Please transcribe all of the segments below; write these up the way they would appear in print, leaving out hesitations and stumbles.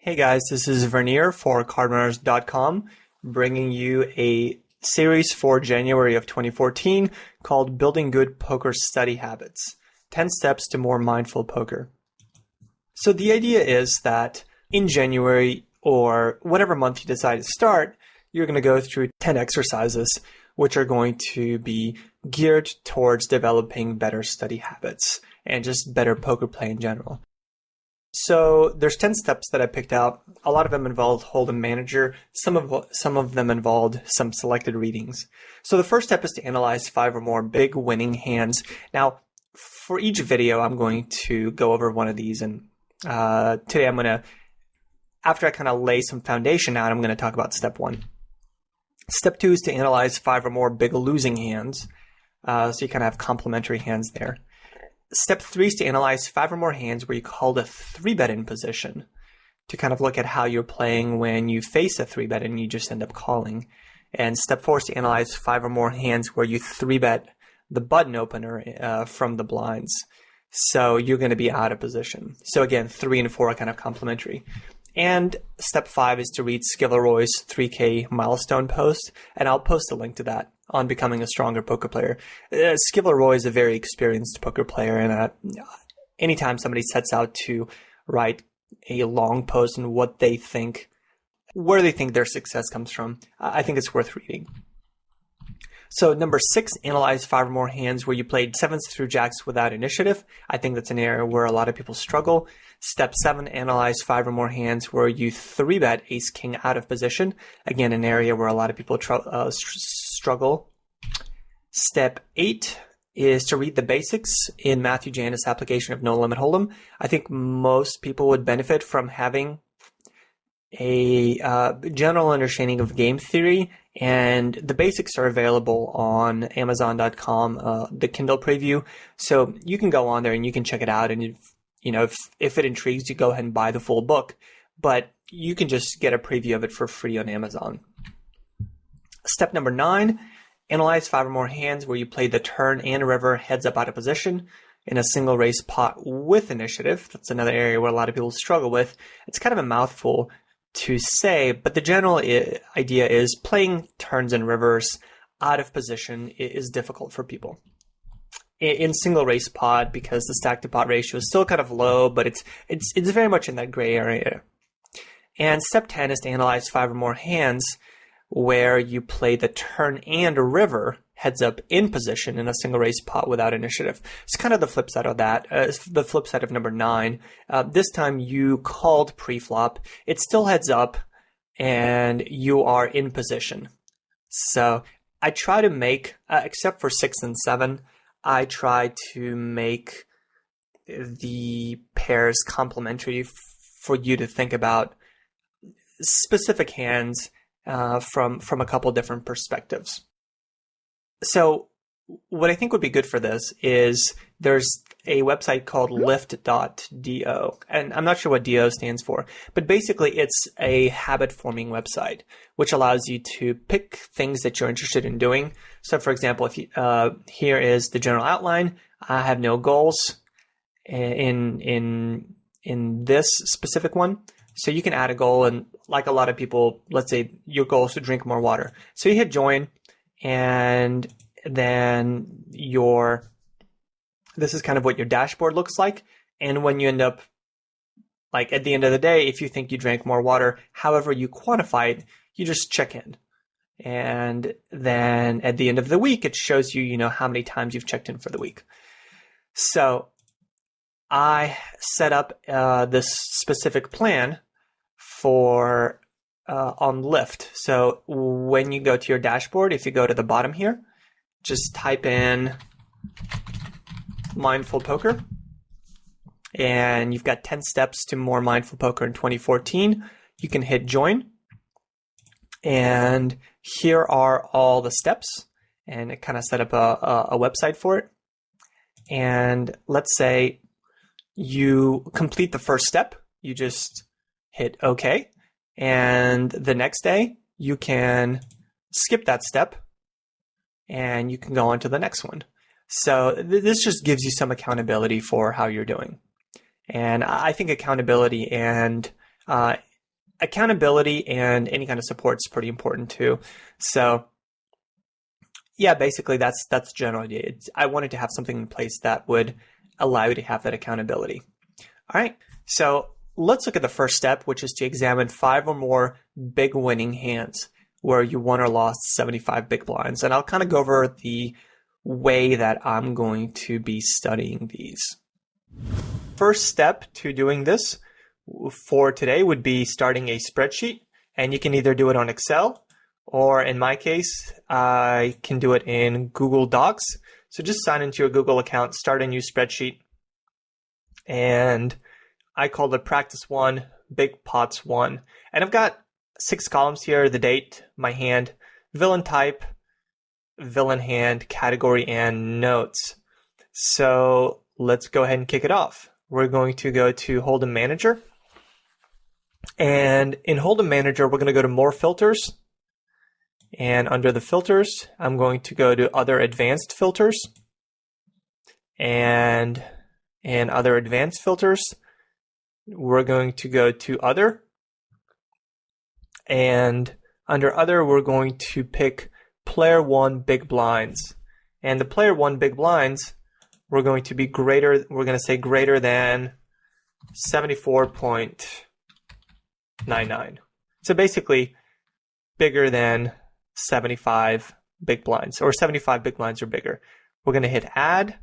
Hey guys, this is Vernier for cardrunners.com, bringing you a series for January of 2014 called Building Good Poker Study Habits, 10 Steps to More Mindful Poker. So the idea is that in January or whatever month you decide to start, you're going to go through 10 exercises which are going to be geared towards developing better study habits and just better poker play in general. So there's 10 steps that I picked out. A lot of them involved Hold'em Manager. Some of them involved some selected readings. So the first step is to analyze 5 or more big winning hands. Now, for each video, I'm going to go over one of these, and today I'm going to, after I kind of lay some foundation out, I'm going to talk about step 1. Step 2 is to analyze 5 or more big losing hands. So you kind of have complementary hands there. Step 3 is to analyze 5 or more hands where you called a 3-bet in position, to kind of look at how you're playing when you face a 3-bet and you just end up calling. And step 4 is to analyze 5 or more hands where you 3-bet the button opener from the blinds. So you're going to be out of position. So again, 3 and 4 are kind of complementary. And step 5 is to read Skilleroy's 3K milestone post, and I'll post a link to that on becoming a stronger poker player. Skilleroy is a very experienced poker player, and anytime somebody sets out to write a long post and where they think their success comes from, I think it's worth reading. So number 6, analyze 5 or more hands where you played 7s through jacks without initiative. I think that's an area where a lot of people struggle. Step 7, analyze 5 or more hands where you 3-bet ace king out of position. Again, an area where a lot of people struggle. Step 8 is to read the basics in Matthew Janus' application of No Limit Hold'em. I think most people would benefit from having a general understanding of game theory, and the basics are available on Amazon.com, the Kindle preview. So you can go on there and you can check it out, and if it intrigues you, go ahead and buy the full book. But you can just get a preview of it for free on Amazon. Step number 9, analyze 5 or more hands where you played the turn and river heads up out of position in a single race pot with initiative. That's another area where a lot of people struggle with. It's kind of a mouthful to say, but the general idea is playing turns and rivers out of position is difficult for people. In single race pot, because the stack to pot ratio is still kind of low, but it's very much in that gray area. And step 10 is to analyze 5 or more hands where you play the turn and river heads up in position in a single race pot without initiative. It's kind of the flip side of that. It's the flip side of number 9. This time you called pre-flop. It's still heads up and you are in position. So I try to make, except for 6 and 7, I try to make the pairs complementary for you to think about specific hands from a couple different perspectives. So what I think would be good for this is there's a website called lift.do, and I'm not sure what DO stands for, but basically it's a habit-forming website, which allows you to pick things that you're interested in doing. So for example, if you, here is the general outline. I have no goals in this specific one. So you can add a goal, and like a lot of people, let's say your goal is to drink more water. So you hit join, and then this is kind of what your dashboard looks like. And when you end up, like at the end of the day, if you think you drank more water, however you quantify it, you just check in. And then at the end of the week, it shows you, how many times you've checked in for the week. So I set up this specific plan for on Lyft. So when you go to your dashboard, if you go to the bottom here, just type in mindful poker, and you've got 10 steps to more mindful poker in 2014. You can hit join, and here are all the steps, and it kind of set up a website for it. And let's say you complete the first step, you just hit OK, and the next day you can skip that step and you can go on to the next one. So this just gives you some accountability for how you're doing. And I think accountability and accountability and any kind of support is pretty important too. So yeah, basically that's the general idea. I wanted to have something in place that would allow you to have that accountability. All right, so let's look at the first step, which is to examine 5 or more big winning hands where you won or lost 75 big blinds. And I'll kind of go over the way that I'm going to be studying these. First step to doing this for today would be starting a spreadsheet, and you can either do it on Excel or in my case, I can do it in Google Docs. So just sign into your Google account, start a new spreadsheet, and I call it Practice 1, Big Pots 1. And I've got 6 columns here: the date, my hand, villain type, villain hand, category, and notes. So let's go ahead and kick it off. We're going to go to Hold'em Manager. And in Hold'em Manager, we're going to go to More Filters. And under the filters, I'm going to go to Other Advanced Filters. And in Other Advanced Filters, we're going to go to Other. And under Other, we're going to pick Player 1 Big Blinds. And the Player 1 Big Blinds, we're going to say greater than 74.99. So basically, bigger than 75 big blinds, or 75 big blinds or bigger. We're going to hit Add.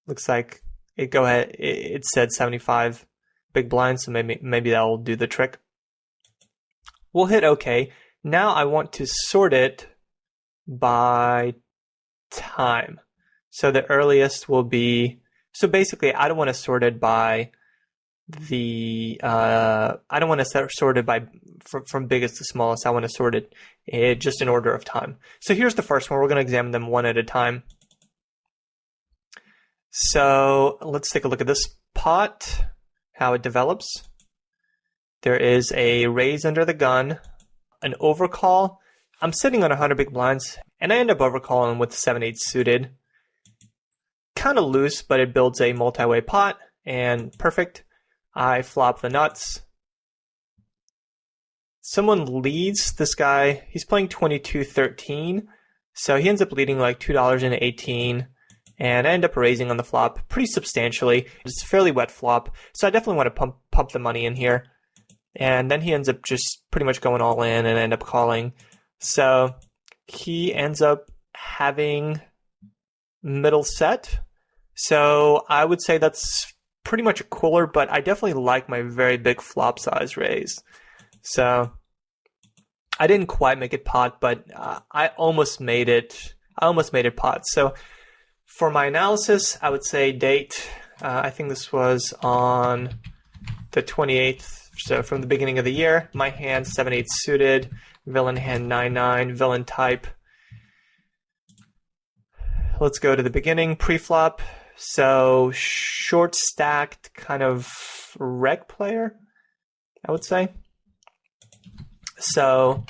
Looks like it said 75 big blinds, so maybe that'll do the trick. We'll hit OK. Now I want to sort it by time. So the earliest will be, so basically I don't want to sort it by from biggest to smallest. I want to sort it just in order of time. So here's the first one. We're going to examine them one at a time. So let's take a look at this pot, how it develops. There is a raise under the gun, an overcall. I'm sitting on 100 big blinds, and I end up overcalling with 7/8 suited. Kind of loose, but it builds a multi-way pot, and perfect. I flop the nuts. Someone leads this guy. He's playing 22-13, so he ends up leading like $2.18, and I end up raising on the flop pretty substantially. It's a fairly wet flop, so I definitely want to pump the money in here. And then he ends up just pretty much going all in, and I end up calling. So he ends up having middle set. So I would say that's pretty much a cooler, but I definitely like my very big flop size raise. So I didn't quite make it pot, but I almost made it. Pot. So for my analysis, I would say date. I think this was on the 28th. So from the beginning of the year, my hand 7/8 suited, villain hand 9/9, villain type. Let's go to the beginning, pre-flop. So short stacked kind of reg player, I would say. So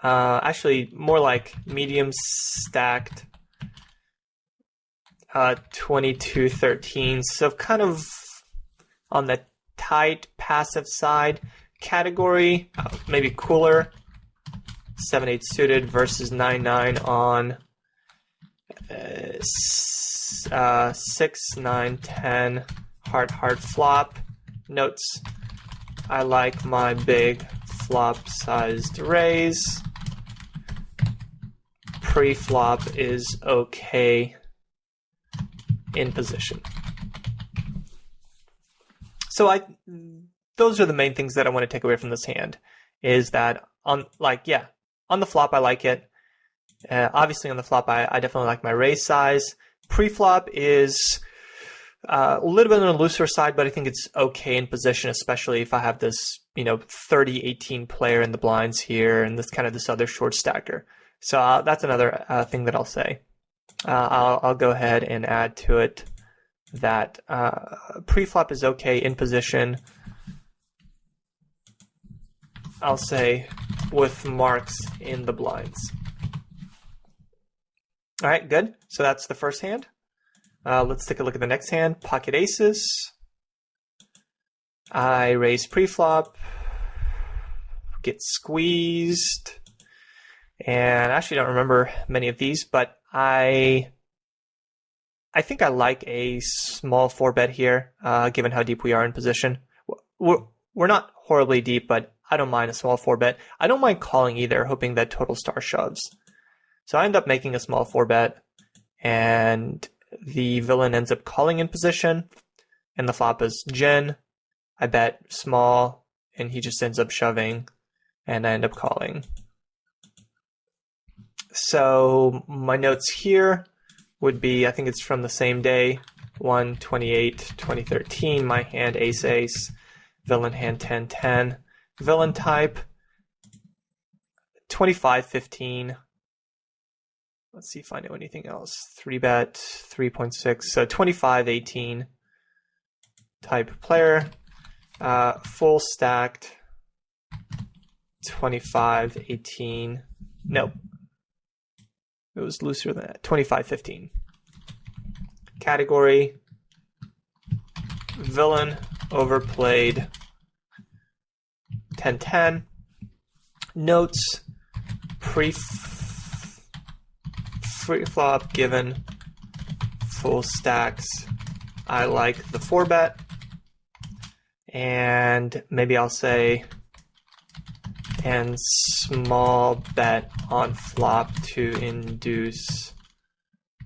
actually more like medium stacked 22-13. So kind of on the tight passive side. Category, maybe cooler. 7/8 suited versus 9/9 on 6, 9, 10, heart flop. Notes, I like my big flop sized raise. Pre-flop is okay in position. So those are the main things that I want to take away from this hand, is that on the flop I like it. Obviously on the flop I definitely like my raise size. Pre-flop is a little bit on the looser side, but I think it's okay in position, especially if I have this 30-18 player in the blinds here and this other short stacker. So that's another thing that I'll say. I'll go ahead and add to it that pre-flop is okay in position. I'll say with marks in the blinds. All right, good. So that's the first hand. Let's take a look at the next hand. Pocket aces. I raise pre-flop. get squeezed. And I actually don't remember many of these, but I think I like a small 4-bet here, given how deep we are in position. We're not horribly deep, but I don't mind a small 4-bet. I don't mind calling either, hoping that total star shoves. So I end up making a small 4-bet, and the villain ends up calling in position, and the flop is gin. I bet small, and he just ends up shoving, and I end up calling. So my notes here would be, I think it's from the same day, 1/28/2013, my hand ace-ace, villain hand 10-10, villain type 25-15. Let's see if I know anything else. 3-bet, 3.6, so 25-18 type player. Full stacked, 25-18. Nope. It was looser than that. 25-15. Category: villain overplayed 10-10. Notes: pre-flop given full stacks. I like the 4-bet. And maybe I'll say, and small bet on flop to induce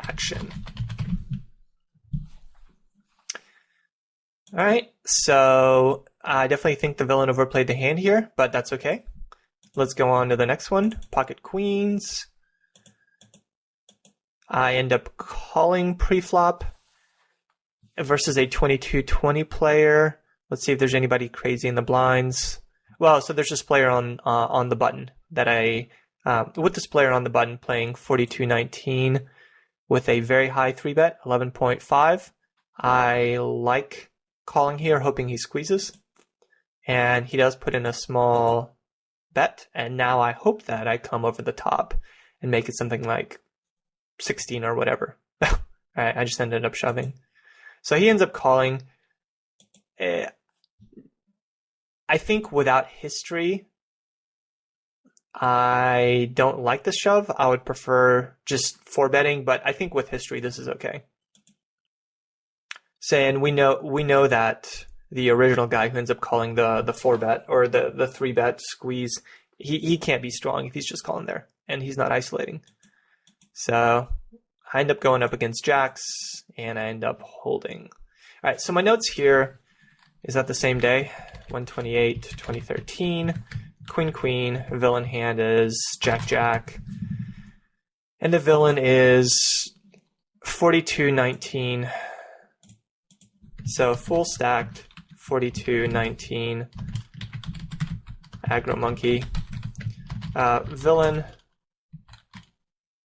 action. All right, so I definitely think the villain overplayed the hand here, but that's okay. Let's go on to the next one, pocket queens. I end up calling pre-flop versus a 22-20 player. Let's see if there's anybody crazy in the blinds. Well, so there's this player on the button that with this player on the button playing 42-19 with a very high 3-bet, 11.5. I like calling here, hoping he squeezes. And he does put in a small bet, and now I hope that I come over the top and make it something like 16 or whatever. Alright, I just ended up shoving. So he ends up calling. I think without history, I don't like the shove. I would prefer just 4-betting, but I think with history, this is okay. Saying we know that the original guy who ends up calling the 4-bet or the 3-bet squeeze, he can't be strong if he's just calling there, and he's not isolating. So I end up going up against jacks, and I end up holding. All right, so my notes here is that the same day, 1/28/2013, queen, villain hand is jack, and the villain is 42-19. So full stacked, 42-19, aggro monkey. Villain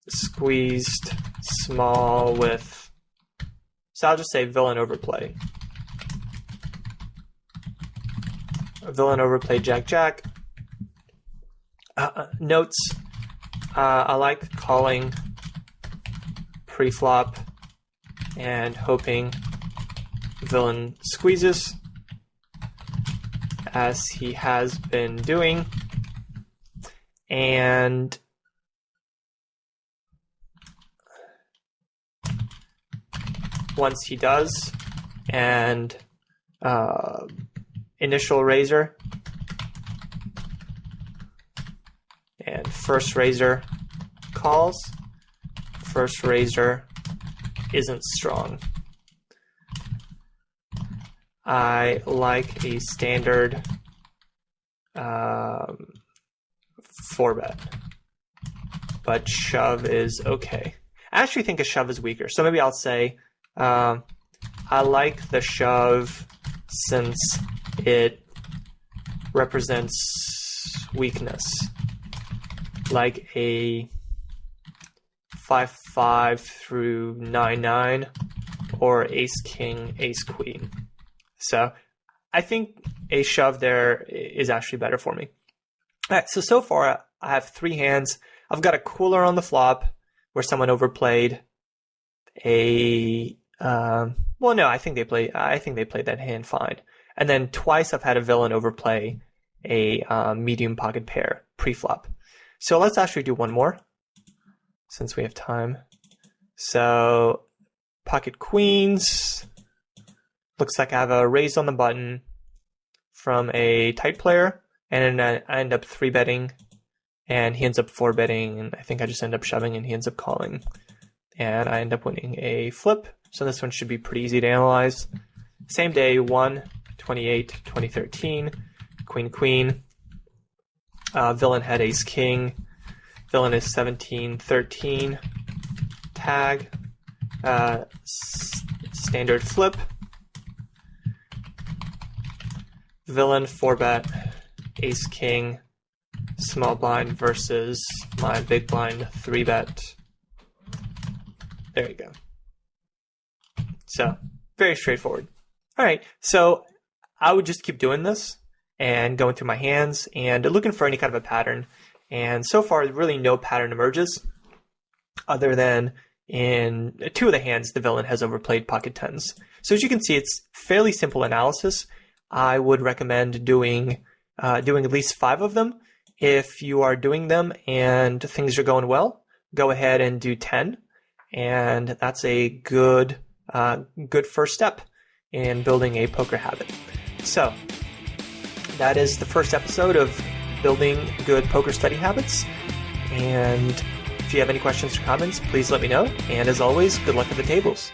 squeezed small with, so I'll just say villain overplay. Villain overplayed jack. Notes: I like calling pre-flop and hoping villain squeezes, as he has been doing. And once he does, and initial raiser and first raiser calls. First raiser isn't strong. I like a standard 4-bet, but shove is okay. I actually think a shove is weaker, so maybe I'll say I like the shove since it represents weakness, like a 5-5 through 9-9 or ace-king, ace-queen. So I think a shove there is actually better for me. All right, so far I have 3 hands. I've got a cooler on the flop where someone overplayed a well, no, I think they played that hand fine. And then twice I've had a villain overplay a medium pocket pair pre-flop. So let's actually do one more since we have time. So pocket queens, looks like I have a raise on the button from a tight player, and then I end up 3-betting, and he ends up 4-betting, and I think I just end up shoving, and he ends up calling, and I end up winning a flip. So this one should be pretty easy to analyze. Same day, 1/28, 2013, queen, queen. Villain had ace, king. Villain is 17-13. Tag. Standard flip. Villain 4-bet, ace, king, small blind versus my big blind 3-bet. There you go. So, very straightforward. All right, so I would just keep doing this and going through my hands and looking for any kind of a pattern. And so far, really no pattern emerges other than in 2 of the hands, the villain has overplayed pocket tens. So as you can see, it's fairly simple analysis. I would recommend doing at least 5 of them. If you are doing them and things are going well, go ahead and do 10. And that's a good first step in building a poker habit. So that is the first episode of Building Good Poker Study Habits. And if you have any questions or comments, please let me know. And as always, good luck at the tables.